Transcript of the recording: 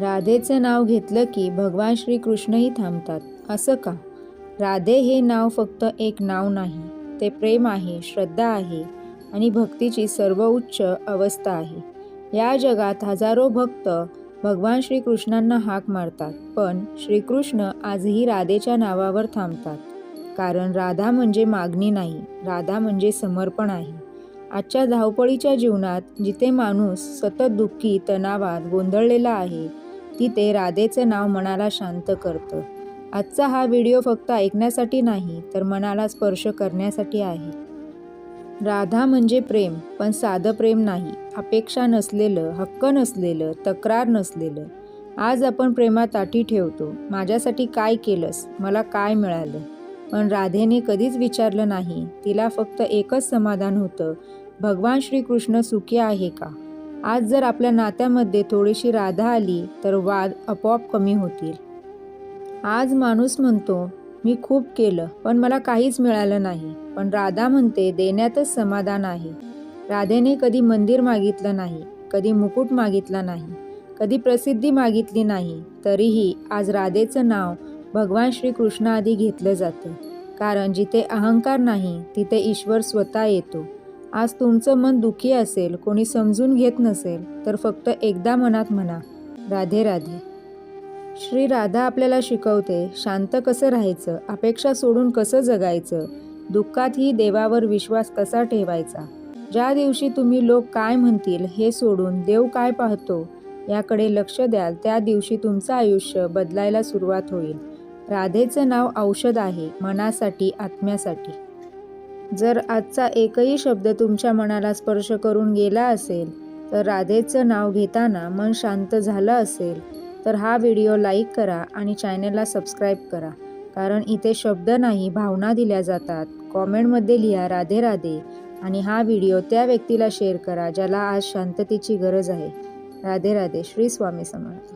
राधेचं नाव घेतलं की भगवान श्रीकृष्णही थांबतात, असं का? राधे हे नाव फक्त एक नाव नाही, ते प्रेम आहे, श्रद्धा आहे आणि भक्तीची सर्वोच्च अवस्था आहे. या जगात हजारो भक्त भगवान श्रीकृष्णांना हाक मारतात, पण श्रीकृष्ण आजही राधेच्या नावावर थांबतात. कारण राधा म्हणजे मागणी नाही, राधा म्हणजे समर्पण आहे. आजच्या धावपळीच्या जीवनात जिथे माणूस सतत दुःखी, तणावात, गोंधळलेला आहे, तिथे राधेचं नाव मनाला शांत करतं. आजचा हा व्हिडिओ फक्त ऐकण्यासाठी नाही, तर मनाला स्पर्श करण्यासाठी आहे. राधा म्हणजे प्रेम, पण साधं प्रेम नाही, अपेक्षा नसलेलं, हक्क नसलेलं, तक्रार नसलेलं. आज आपण प्रेमात अटी ठेवतो, माझ्यासाठी काय केलंस, मला काय मिळालं. पण राधेने कधीच विचारलं नाही. तिला फक्त एकच समाधान होतं, भगवान श्रीकृष्ण सुखी आहे का? आज जर आपल्या नात्यामध्ये थोडीशी राधा आली तर वाद आपोआप कमी होतील. आज माणूस म्हणतो, मी खूप केलं पण मला काहीच मिळालं नाही. पण राधा म्हणते, देण्यातच समाधान आहे. राधेने कधी मंदिर मागितलं नाही, कधी मुकुट मागितला नाही, कधी प्रसिद्धी मागितली नाही. तरीही आज राधेचं नाव भगवान श्रीकृष्णाआधी घेतलं जातं. कारण जिथे अहंकार नाही, तिथे ईश्वर स्वतः येतो. आज तुमचं मन दुखी असेल, कोणी समजून घेत नसेल, तर फक्त एकदा मनात म्हणा, राधे राधे. श्री राधा आपल्याला शिकवते, शांत कसं राहायचं, अपेक्षा सोडून कसं जगायचं, दुःखातही देवावर विश्वास कसा ठेवायचा. ज्या दिवशी तुम्ही लोक काय म्हणतील हे सोडून देव काय पाहतो याकडे लक्ष द्याल, त्या दिवशी तुमचं आयुष्य बदलायला सुरुवात होईल. राधेचं नाव औषध आहे, मनासाठी, आत्म्यासाठी. जर आजचा एकही शब्द तुमच्या मनाला स्पर्श करून गेला असेल, तर राधेचं नाव घेताना मन शांत झालं असेल, तर हा व्हिडिओ लाईक करा आणि चॅनलला सबस्क्राईब करा. कारण इथे शब्द नाही, भावना दिल्या जातात. कॉमेंटमध्ये लिहा राधे राधे आणि हा व्हिडिओ त्या व्यक्तीला शेअर करा ज्याला आज शांततेची गरज आहे. राधे राधे. श्री स्वामी समर्थ.